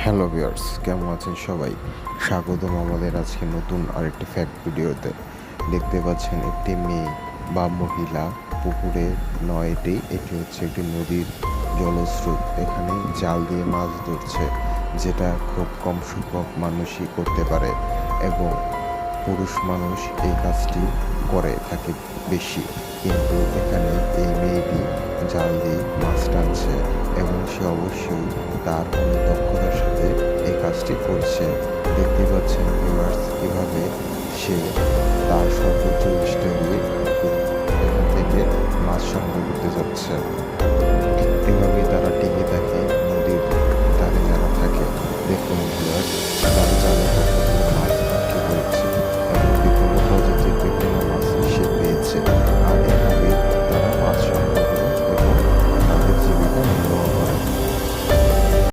Hello viewers, কেমন আছেন সবাই? স্বাগতম আমাদের আজকে নতুন আরেকটি ফ্যাক্ট ভিডিওতে। দেখতে পাচ্ছেন একটি মেয়ে বা মহিলা পুকুরে নয়, এটি হচ্ছে একটি নদীর জলস্রোত। এখানে জাল দিয়ে মাছ ধরছে, যেটা খুব কম সংখ্যক মানুষই করতে পারে এবং পুরুষ মানুষ এই কাজটি করে থাকে বেশি। কিন্তু এখানে এই মেয়েটি জাল দিয়ে মাছ টানছে এবং সে অবশ্যই তার অনেক দক্ষতার সাথে এই কাজটি করছে। দেখতে পাচ্ছেন ভিউয়ার্স কিভাবে সে তার সর্বোচ্চ চেষ্টা দিয়ে এখান থেকে মাছ সংগ্রহ করতে যাচ্ছে। এভাবেই তারা টিকে থাকে